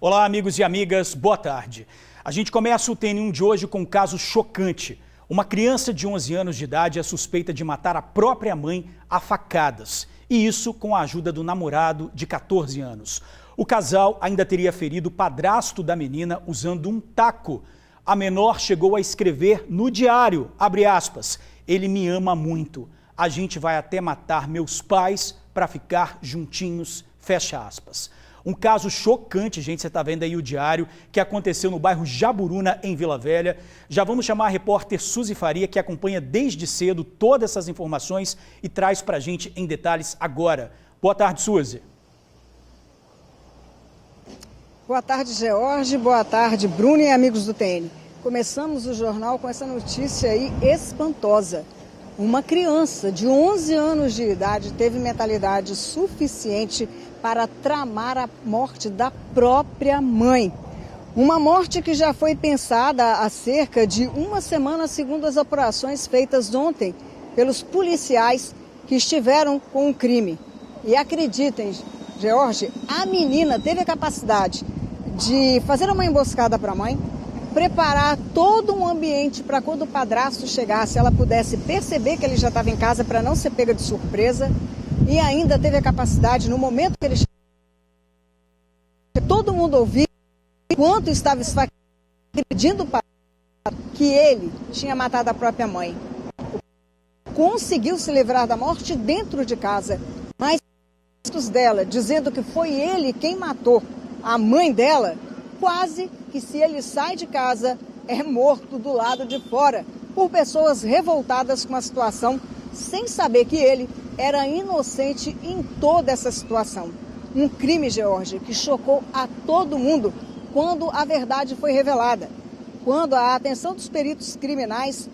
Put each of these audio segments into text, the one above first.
Olá, amigos e amigas, boa tarde. A gente começa o TN1 de hoje com um caso chocante. Uma criança de 11 anos de idade é suspeita de matar a própria mãe a facadas. E isso com a ajuda do namorado de 14 anos. O casal ainda teria ferido o padrasto da menina usando um taco. A menor chegou a escrever no diário, abre aspas, ele me ama muito. A gente vai até matar meus pais para ficar juntinhos, fecha aspas. Um caso chocante, gente, você está vendo aí o diário, que aconteceu no bairro Jaburuna, em Vila Velha. Já vamos chamar a repórter Suzy Faria, que acompanha desde cedo todas essas informações e traz para a gente em detalhes agora. Boa tarde, Suzy. Boa tarde, George. Boa tarde, Bruno e amigos do TN. Começamos o jornal com essa notícia aí espantosa. Uma criança de 11 anos de idade teve mentalidade suficiente para tramar a morte da própria mãe. Uma morte que já foi pensada há cerca de uma semana, segundo as apurações feitas ontem pelos policiais que estiveram com o crime. E acreditem, George, a menina teve a capacidade de fazer uma emboscada para a mãe, preparar todo um ambiente para quando o padrasto chegasse, ela pudesse perceber que ele já estava em casa para não ser pega de surpresa. E ainda teve a capacidade, no momento que ele chegou, todo mundo ouvir enquanto estava esfaqueando, pedindo para que ele tinha matado a própria mãe. Conseguiu se livrar da morte dentro de casa, mas os dela dizendo que foi ele quem matou a mãe dela, quase que se ele sai de casa é morto do lado de fora por pessoas revoltadas com a situação, sem saber que ele era inocente em toda essa situação. Um crime, George, que chocou a todo mundo quando a verdade foi revelada. Quando a atenção dos peritos criminais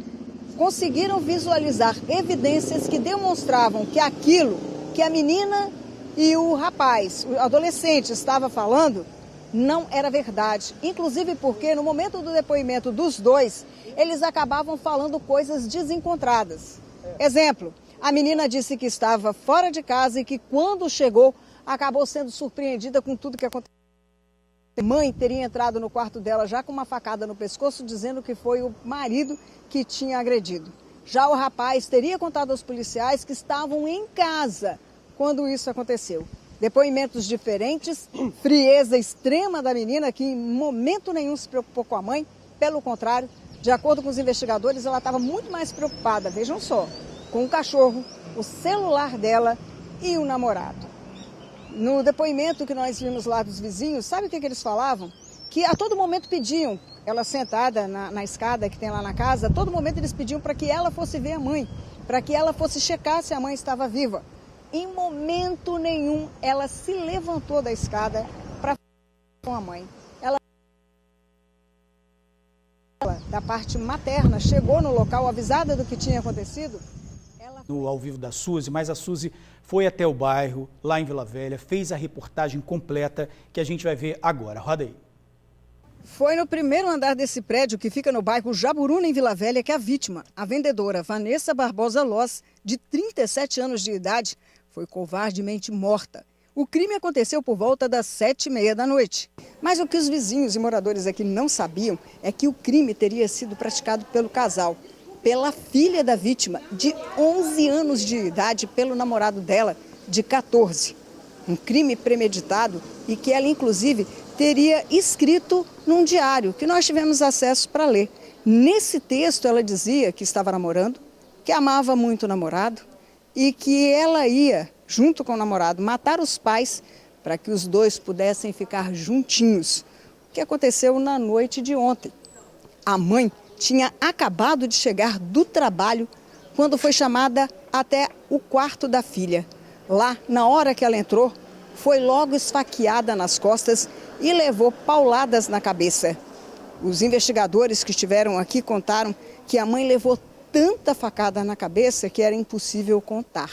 conseguiram visualizar evidências que demonstravam que aquilo que a menina e o rapaz, o adolescente, estava falando, não era verdade. Inclusive porque no momento do depoimento dos dois, eles acabavam falando coisas desencontradas. Exemplo, a menina disse que estava fora de casa e que quando chegou, acabou sendo surpreendida com tudo que aconteceu. A mãe teria entrado no quarto dela já com uma facada no pescoço, dizendo que foi o marido que tinha agredido. Já o rapaz teria contado aos policiais que estavam em casa quando isso aconteceu. Depoimentos diferentes, frieza extrema da menina, que em momento nenhum se preocupou com a mãe. Pelo contrário, de acordo com os investigadores, ela estava muito mais preocupada, vejam só, com o cachorro, o celular dela e o namorado. No depoimento que nós vimos lá dos vizinhos, sabe o que eles falavam? Que a todo momento pediam, ela sentada na escada que tem lá na casa, a todo momento eles pediam para que ela fosse ver a mãe, para que ela fosse checar se a mãe estava viva. Em momento nenhum, ela se levantou da escada para falar com a mãe. Ela, da parte materna, chegou no local avisada do que tinha acontecido. No ao vivo da Suzy, mas a Suzy foi até o bairro, lá em Vila Velha, fez a reportagem completa que a gente vai ver agora. Roda aí. Foi no primeiro andar desse prédio, que fica no bairro Jaburuna, em Vila Velha, que a vítima, a vendedora Vanessa Barbosa Loz, de 37 anos de idade, foi covardemente morta. O crime aconteceu por volta das 7h30 da noite. Mas o que os vizinhos e moradores aqui não sabiam é que o crime teria sido praticado pelo casal, pela filha da vítima, de 11 anos de idade, pelo namorado dela, de 14. Um crime premeditado e que ela, inclusive, teria escrito num diário que nós tivemos acesso para ler. Nesse texto, ela dizia que estava namorando, que amava muito o namorado e que ela ia, junto com o namorado, matar os pais para que os dois pudessem ficar juntinhos. O que aconteceu na noite de ontem? A mãe tinha acabado de chegar do trabalho quando foi chamada até o quarto da filha. Lá, na hora que ela entrou, foi logo esfaqueada nas costas e levou pauladas na cabeça. Os investigadores que estiveram aqui contaram que a mãe levou tanta facada na cabeça que era impossível contar.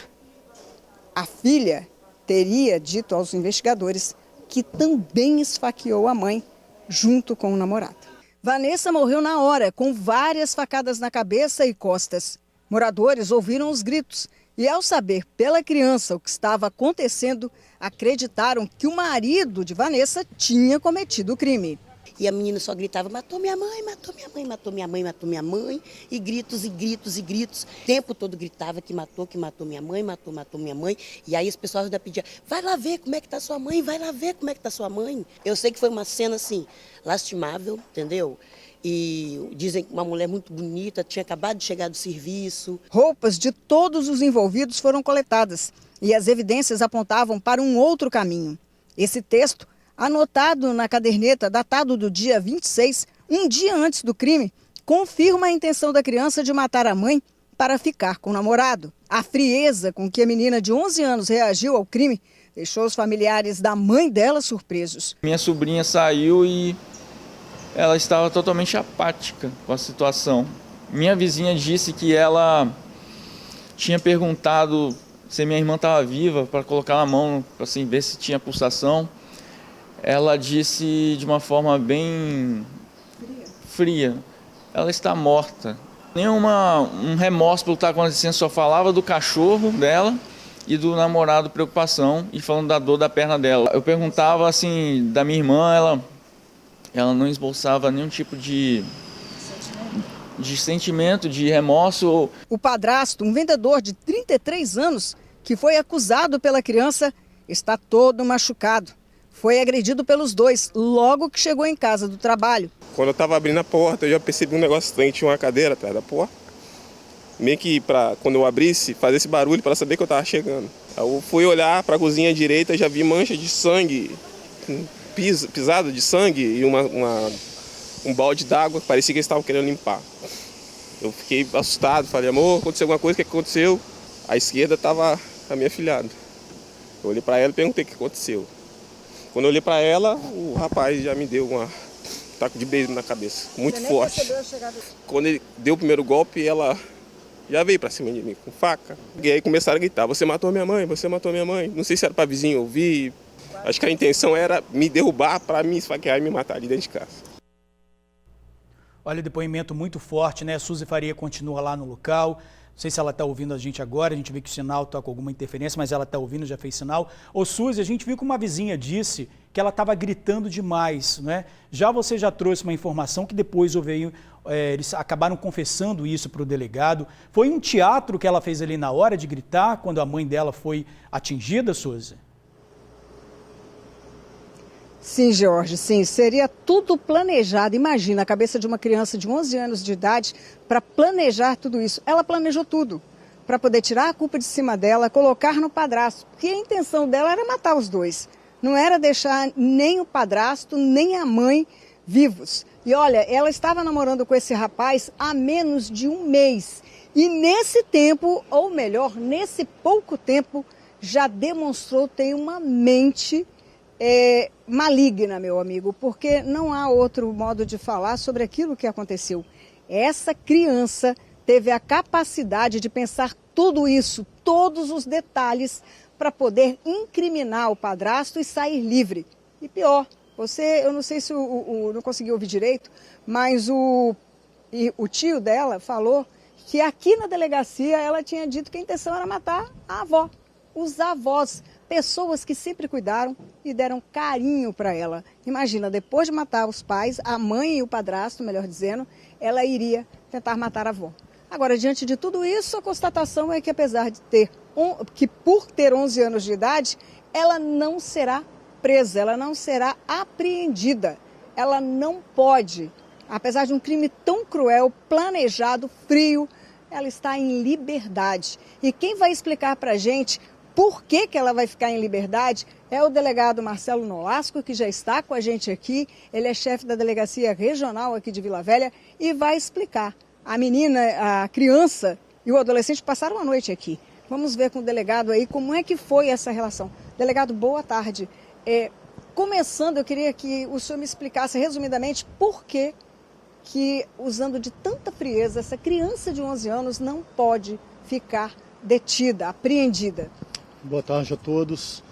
A filha teria dito aos investigadores que também esfaqueou a mãe junto com o namorado. Vanessa morreu na hora, com várias facadas na cabeça e costas. Moradores ouviram os gritos E ao saber pela criança o que estava acontecendo, acreditaram que o marido de Vanessa tinha cometido o crime. E a menina só gritava, matou minha mãe, matou minha mãe, matou minha mãe, matou minha mãe. E gritos, e gritos, e gritos. O tempo todo gritava que matou minha mãe, matou minha mãe. E aí as pessoas ainda pediam, vai lá ver como é que tá sua mãe, vai lá ver como é que tá sua mãe. Eu sei que foi uma cena assim, lastimável, entendeu? E dizem que uma mulher muito bonita, tinha acabado de chegar do serviço. Roupas de todos os envolvidos foram coletadas e as evidências apontavam para um outro caminho. Esse texto, anotado na caderneta, datado do dia 26, um dia antes do crime, confirma a intenção da criança de matar a mãe para ficar com o namorado. A frieza com que a menina de 11 anos reagiu ao crime deixou os familiares da mãe dela surpresos. Minha sobrinha saiu e ela estava totalmente apática com a situação. Minha vizinha disse que ela tinha perguntado se minha irmã estava viva para colocar a mão para assim, ver se tinha pulsação. Ela disse de uma forma bem fria, ela está morta. Um remorso pelo que está acontecendo, só falava do cachorro dela e do namorado, preocupação, e falando da dor da perna dela. Eu perguntava assim, da minha irmã, ela não esboçava nenhum tipo de sentimento, de remorso. O padrasto, um vendedor de 33 anos, que foi acusado pela criança, está todo machucado. Foi agredido pelos dois logo que chegou em casa do trabalho. Quando eu estava abrindo a porta, eu já percebi um negócio estranho, tinha uma cadeira atrás da porta. Meio que quando eu abrisse, fazer esse barulho para saber que eu estava chegando. Eu fui olhar para a cozinha direita, já vi mancha de sangue, pisada de sangue e um balde d'água, parecia que eles estavam querendo limpar. Eu fiquei assustado, falei, amor, aconteceu alguma coisa, o que aconteceu? À esquerda estava a minha filhada. Eu olhei para ela e perguntei o que aconteceu. Quando eu olhei para ela, o rapaz já me deu um taco de beijo na cabeça, muito forte. Quando ele deu o primeiro golpe, ela já veio para cima de mim com faca. E aí começaram a gritar, você matou minha mãe, você matou minha mãe. Não sei se era para vizinho ouvir. Acho que a intenção era me derrubar para me esfaquear e me matar ali dentro de casa. Olha, depoimento muito forte, né? Suzy Faria continua lá no local. Não sei se ela está ouvindo a gente agora, a gente vê que o sinal está com alguma interferência, mas ela está ouvindo, já fez sinal. Ô Suzy, a gente viu que uma vizinha disse que ela estava gritando demais, né? Já você já trouxe uma informação que depois eles acabaram confessando isso para o delegado. Foi um teatro que ela fez ali na hora de gritar, quando a mãe dela foi atingida, Suzy? Sim, Jorge, sim. Seria tudo planejado. Imagina a cabeça de uma criança de 11 anos de idade para planejar tudo isso. Ela planejou tudo para poder tirar a culpa de cima dela, colocar no padrasto. Porque a intenção dela era matar os dois. Não era deixar nem o padrasto, nem a mãe vivos. E olha, ela estava namorando com esse rapaz há menos de um mês. E nesse tempo, ou melhor, nesse pouco tempo, já demonstrou ter uma mente maligna, meu amigo, porque não há outro modo de falar sobre aquilo que aconteceu. Essa criança teve a capacidade de pensar tudo isso, todos os detalhes, para poder incriminar o padrasto e sair livre. E pior, eu não sei se não consegui ouvir direito, mas o tio dela falou que aqui na delegacia ela tinha dito que a intenção era matar a avó, os avós. Pessoas que sempre cuidaram e deram carinho para ela. Imagina, depois de matar os pais, a mãe e o padrasto, melhor dizendo, ela iria tentar matar a avó. Agora, diante de tudo isso, a constatação é que apesar de por ter 11 anos de idade, ela não será presa, ela não será apreendida. Ela não pode, apesar de um crime tão cruel, planejado, frio, ela está em liberdade. E quem vai explicar para a gente por que ela vai ficar em liberdade é o delegado Marcelo Nolasco, que já está com a gente aqui. Ele é chefe da delegacia regional aqui de Vila Velha e vai explicar. A menina, a criança e o adolescente passaram a noite aqui. Vamos ver com o delegado aí como é que foi essa relação. Delegado, boa tarde. Começando, eu queria que o senhor me explicasse resumidamente por que, usando de tanta frieza, essa criança de 11 anos não pode ficar detida, apreendida. Boa tarde a todos.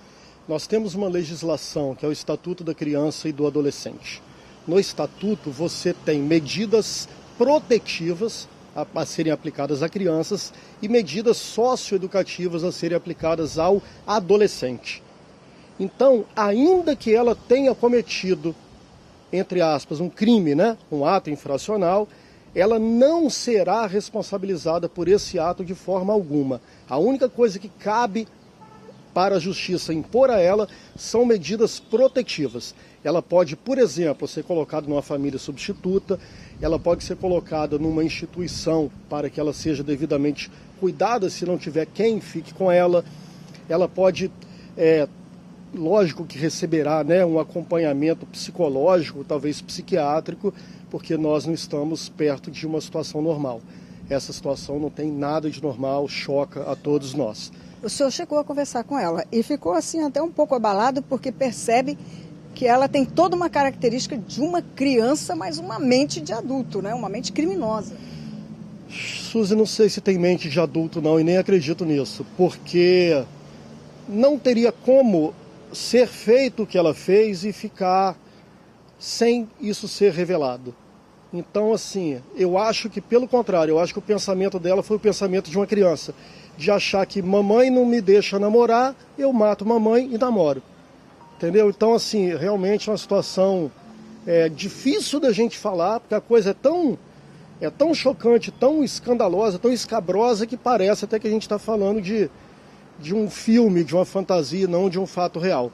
Nós temos uma legislação que é o Estatuto da Criança e do Adolescente. No Estatuto você tem medidas protetivas a serem aplicadas a crianças e medidas socioeducativas a serem aplicadas ao adolescente. Então, ainda que ela tenha cometido, entre aspas, um crime, né, um ato infracional, ela não será responsabilizada por esse ato de forma alguma. A única coisa que cabe para a justiça impor a ela são medidas protetivas. Ela pode, por exemplo, ser colocada numa família substituta, ela pode ser colocada numa instituição para que ela seja devidamente cuidada, se não tiver quem fique com ela. Ela pode, lógico que receberá, né, um acompanhamento psicológico, talvez psiquiátrico, porque nós não estamos perto de uma situação normal. Essa situação não tem nada de normal, choca a todos nós. O senhor chegou a conversar com ela e ficou assim até um pouco abalado porque percebe que ela tem toda uma característica de uma criança, mas uma mente de adulto, né? Uma mente criminosa. Suzy, não sei se tem mente de adulto não e nem acredito nisso, porque não teria como ser feito o que ela fez e ficar sem isso ser revelado. Então, assim, eu acho que, pelo contrário, eu acho que o pensamento dela foi o pensamento de uma criança, de achar que mamãe não me deixa namorar, eu mato mamãe e namoro. Entendeu? Então, assim, realmente é uma situação difícil da gente falar, porque a coisa é tão chocante, tão escandalosa, tão escabrosa, que parece até que a gente está falando de um filme, de uma fantasia, não de um fato real.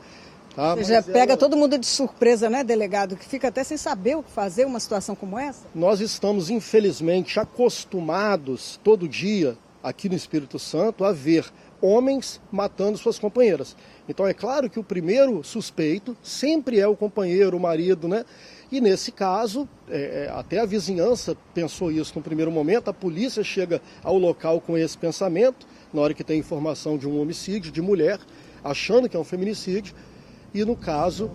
Tá? Ou seja, pega todo mundo de surpresa, né, delegado? Que fica até sem saber o que fazer uma situação como essa. Nós estamos, infelizmente, acostumados todo dia, aqui no Espírito Santo, a ver homens matando suas companheiras. Então é claro que o primeiro suspeito sempre é o companheiro, o marido, né? E nesse caso, até a vizinhança pensou isso no primeiro momento, a polícia chega ao local com esse pensamento, na hora que tem informação de um homicídio de mulher, achando que é um feminicídio, e no caso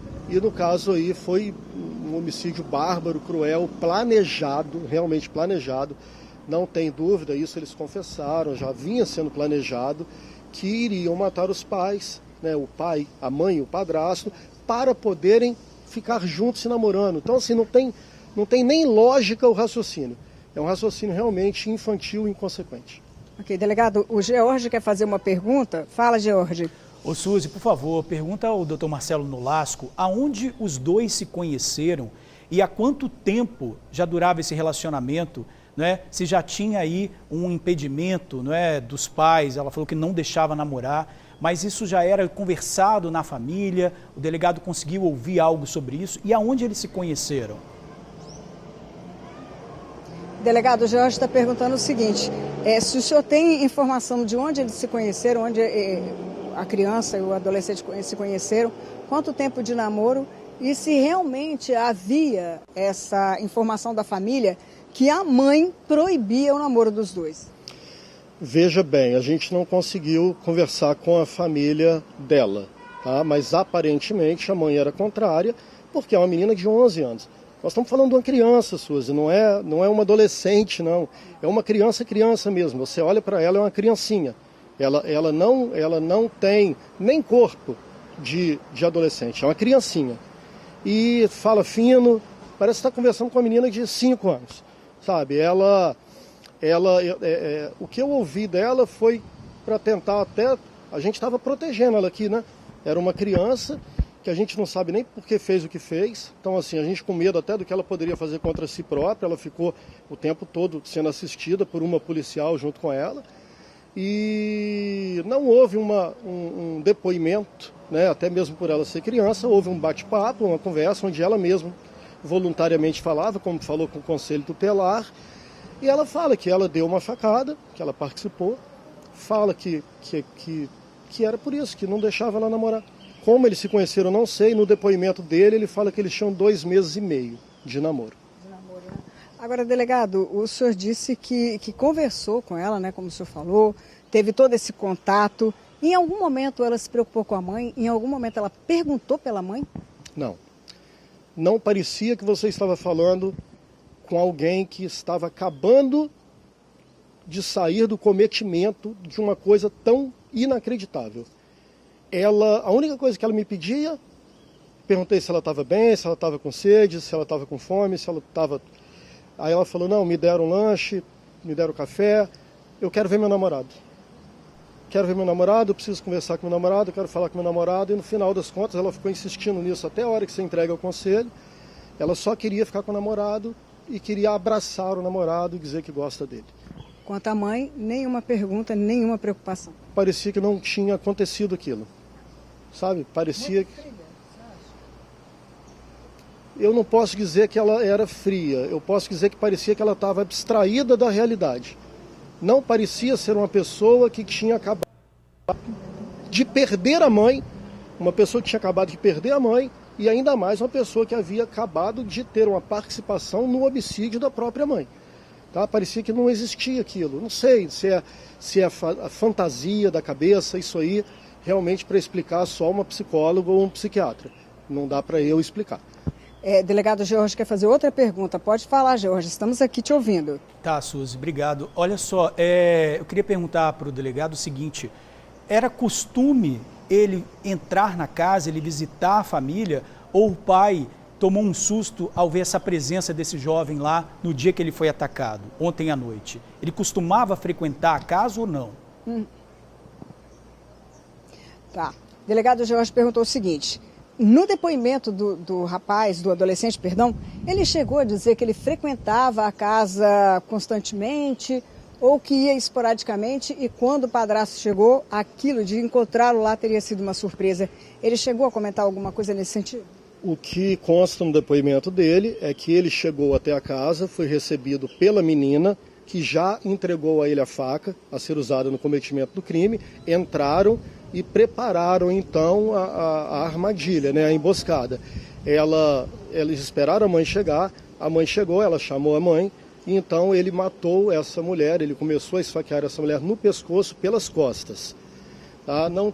aí foi um homicídio bárbaro, cruel, planejado, realmente planejado. Não tem dúvida, isso eles confessaram, já vinha sendo planejado, que iriam matar os pais, né, o pai, a mãe e o padrasto, para poderem ficar juntos se namorando. Então, assim, não tem nem lógica o raciocínio. É um raciocínio realmente infantil e inconsequente. Ok, delegado, o George quer fazer uma pergunta. Fala, George. Ô Suzy, por favor, pergunta ao Dr. Marcelo Nolasco aonde os dois se conheceram e há quanto tempo já durava esse relacionamento, né? Se já tinha aí um impedimento, né, dos pais, ela falou que não deixava namorar, mas isso já era conversado na família, o delegado conseguiu ouvir algo sobre isso e aonde eles se conheceram? Delegado, o George está perguntando o seguinte, se o senhor tem informação de onde eles se conheceram, onde a criança e o adolescente se conheceram, quanto tempo de namoro e se realmente havia essa informação da família que a mãe proibia o namoro dos dois. Veja bem, a gente não conseguiu conversar com a família dela, tá? Mas aparentemente a mãe era contrária, porque é uma menina de 11 anos. Nós estamos falando de uma criança, Suzy, não é uma adolescente, não. É uma criança mesmo. Você olha para ela, é uma criancinha. Ela não tem nem corpo de adolescente, é uma criancinha. E fala fino, parece estar conversando com uma menina de 5 anos, sabe? O que eu ouvi dela foi para tentar até... A gente estava protegendo ela aqui, né? Era uma criança que a gente não sabe nem por que fez o que fez. Então, assim, a gente com medo até do que ela poderia fazer contra si própria. Ela ficou o tempo todo sendo assistida por uma policial junto com ela. E não houve um depoimento, né? Até mesmo por ela ser criança, houve um bate-papo, uma conversa onde ela mesma voluntariamente falava, como falou com o Conselho Tutelar. E ela fala que ela deu uma facada, que ela participou, fala que era por isso, que não deixava ela namorar. Como eles se conheceram, eu não sei, no depoimento dele ele fala que eles tinham 2 meses e meio de namoro. Agora, delegado, o senhor disse que conversou com ela, né, como o senhor falou, teve todo esse contato. Em algum momento ela se preocupou com a mãe? Em algum momento ela perguntou pela mãe? Não. Não parecia que você estava falando com alguém que estava acabando de sair do cometimento de uma coisa tão inacreditável. A única coisa que ela me pedia, perguntei se ela estava bem, se ela estava com sede, se ela estava com fome, se ela estava... Aí ela falou, não, me deram lanche, me deram café, eu quero ver meu namorado. Quero ver meu namorado, eu preciso conversar com meu namorado, eu quero falar com meu namorado. E no final das contas ela ficou insistindo nisso até a hora que você entrega ao conselho. Ela só queria ficar com o namorado e queria abraçar o namorado e dizer que gosta dele. Quanto à mãe, nenhuma pergunta, nenhuma preocupação. Parecia que não tinha acontecido aquilo, sabe? Parecia que... Eu não posso dizer que ela era fria, eu posso dizer que parecia que ela estava abstraída da realidade. Não parecia ser uma pessoa que tinha acabado de perder a mãe, uma pessoa que tinha acabado de perder a mãe, e ainda mais uma pessoa que havia acabado de ter uma participação no homicídio da própria mãe. Tá? Parecia que não existia aquilo. Não sei se é a fantasia da cabeça, isso aí realmente para explicar só uma psicóloga ou um psiquiatra. Não dá para eu explicar. Delegado George quer fazer outra pergunta. Pode falar, George, estamos aqui te ouvindo. Tá, Suzy, obrigado. Olha só, eu queria perguntar para o delegado o seguinte, era costume ele entrar na casa, ele visitar a família, ou o pai tomou um susto ao ver essa presença desse jovem lá no dia que ele foi atacado, ontem à noite? Ele costumava frequentar a casa ou não? Tá. O delegado George perguntou o seguinte, no depoimento do adolescente, ele chegou a dizer que ele frequentava a casa constantemente ou que ia esporadicamente e quando o padrasto chegou, aquilo de encontrá-lo lá teria sido uma surpresa. Ele chegou a comentar alguma coisa nesse sentido? O que consta no depoimento dele é que ele chegou até a casa, foi recebido pela menina, que já entregou a ele a faca a ser usada no cometimento do crime, entraram e prepararam então a armadilha, né, a emboscada. Eles esperaram a mãe chegar, a mãe chegou, ela chamou a mãe, e então ele matou essa mulher, ele começou a esfaquear essa mulher no pescoço pelas costas. Tá? Não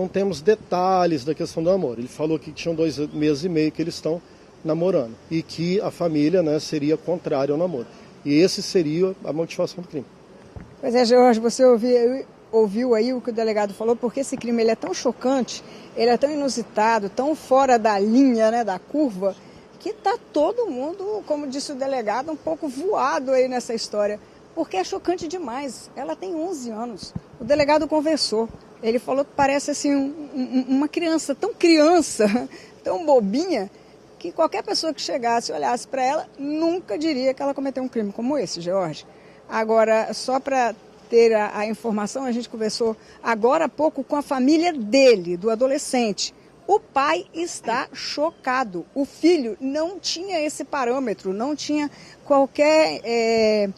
temos detalhes da questão do amor. Ele falou que tinham 2 meses e meio que eles estão namorando e que a família, né, seria contrária ao namoro. E esse seria a motivação do crime. Pois é, George, você ouviu aí o que o delegado falou, porque esse crime ele é tão chocante, ele é tão inusitado, tão fora da linha, né, da curva, que está todo mundo, como disse o delegado, um pouco voado aí nessa história, porque é chocante demais. Ela tem 11 anos. O delegado conversou. Ele falou que parece assim uma criança, tão bobinha, que qualquer pessoa que chegasse e olhasse para ela nunca diria que ela cometeu um crime como esse, George. Agora, só para ter a informação, a gente conversou agora há pouco com a família dele, do adolescente. O pai está chocado. O filho não tinha esse parâmetro, não tinha qualquer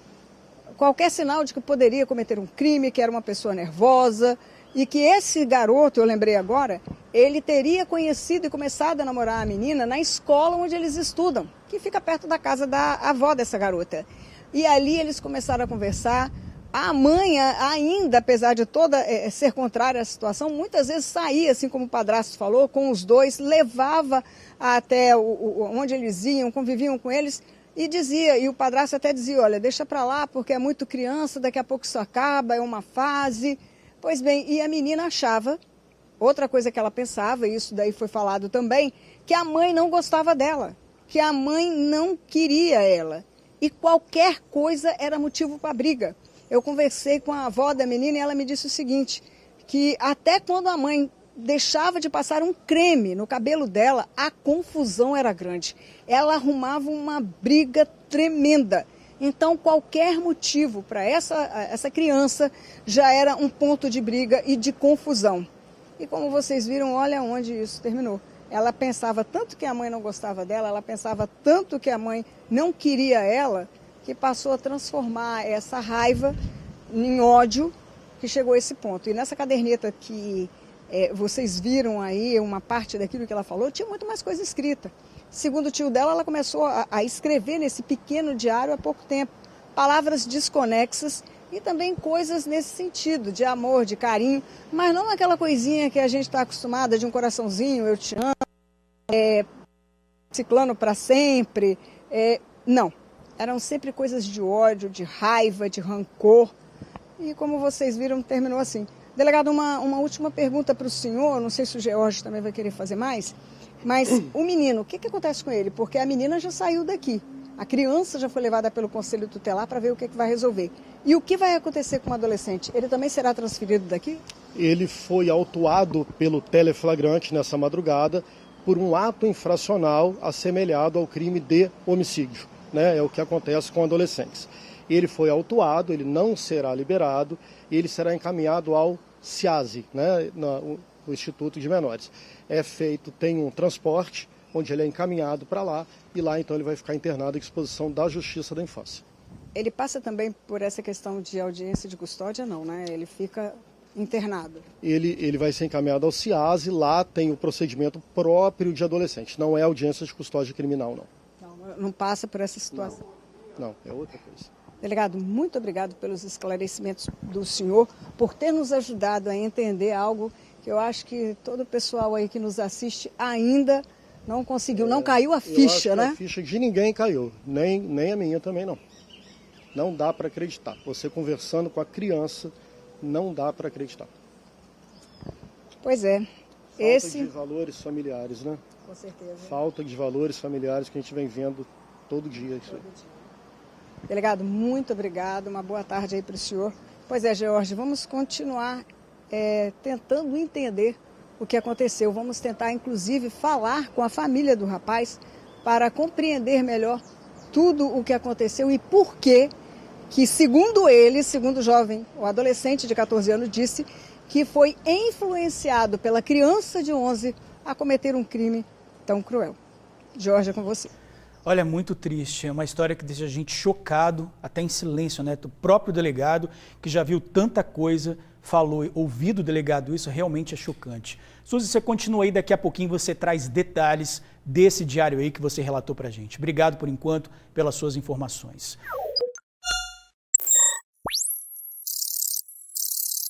sinal de que poderia cometer um crime, que era uma pessoa nervosa. E que esse garoto, eu lembrei agora, ele teria conhecido e começado a namorar a menina na escola onde eles estudam, que fica perto da casa da avó dessa garota. E ali eles começaram a conversar. A mãe, ainda, apesar de toda ser contrária à situação, muitas vezes saía, assim como o padrasto falou, com os dois, levava até onde eles iam, conviviam com eles e dizia, e o padrasto até dizia, olha, deixa pra lá porque é muito criança, daqui a pouco isso acaba, é uma fase. Pois bem, e a menina achava, outra coisa que ela pensava, e isso daí foi falado também, que a mãe não gostava dela, que a mãe não queria ela. E qualquer coisa era motivo para briga. Eu conversei com a avó da menina e ela me disse o seguinte, que até quando a mãe deixava de passar um creme no cabelo dela, a confusão era grande. Ela arrumava uma briga tremenda. Então, qualquer motivo para essa criança já era um ponto de briga e de confusão. E como vocês viram, olha onde isso terminou. Ela pensava tanto que a mãe não gostava dela, ela pensava tanto que a mãe não queria ela, que passou a transformar essa raiva em ódio, que chegou a esse ponto. E nessa caderneta que vocês viram aí, uma parte daquilo que ela falou, tinha muito mais coisa escrita. Segundo o tio dela, ela começou a escrever nesse pequeno diário há pouco tempo, palavras desconexas e também coisas nesse sentido, de amor, de carinho, mas não aquela coisinha que a gente está acostumada de um coraçãozinho, eu te amo, ciclano para sempre, não. Eram sempre coisas de ódio, de raiva, de rancor e como vocês viram, terminou assim. Delegado, uma última pergunta para o senhor, não sei se o George também vai querer fazer mais. Mas o menino, o que acontece com ele? Porque a menina já saiu daqui. A criança já foi levada pelo Conselho Tutelar para ver o que vai resolver. E o que vai acontecer com o adolescente? Ele também será transferido daqui? Ele foi autuado pelo teleflagrante nessa madrugada por um ato infracional assemelhado ao crime de homicídio, né? É o que acontece com adolescentes. Ele foi autuado, ele não será liberado, e ele será encaminhado ao CIASE, né? O Instituto de Menores. Tem um transporte onde ele é encaminhado para lá, e lá então ele vai ficar internado à disposição da Justiça da Infância. Ele passa também por essa questão de audiência de custódia, não, né? Ele fica internado. Ele vai ser encaminhado ao CIASE, lá tem o procedimento próprio de adolescente, não é audiência de custódia criminal, não. Não passa por essa situação. Não, é outra coisa. Delegado, muito obrigado pelos esclarecimentos do senhor, por ter nos ajudado a entender algo que eu acho que todo o pessoal aí que nos assiste ainda não conseguiu, não caiu a ficha, né? A ficha de ninguém caiu, nem a minha também não. Não dá para acreditar. Você conversando com a criança, não dá para acreditar. Pois é. Falta de valores familiares, né? Com certeza. Falta de valores familiares que a gente vem vendo todo dia. Isso aí. Delegado, muito obrigado. Uma boa tarde aí para o senhor. Pois é, George, vamos continuar tentando entender o que aconteceu. Vamos tentar, inclusive, falar com a família do rapaz para compreender melhor tudo o que aconteceu e por que, segundo ele, segundo o jovem, o adolescente de 14 anos, disse que foi influenciado pela criança de 11 a cometer um crime tão cruel. Jorge, é com você. Olha, muito triste, é uma história que deixa a gente chocado, até em silêncio, né? O próprio delegado, que já viu tanta coisa, falou, ouvido o delegado, isso realmente é chocante. Suzy, você continua aí, daqui a pouquinho você traz detalhes desse diário aí que você relatou pra gente. Obrigado por enquanto pelas suas informações.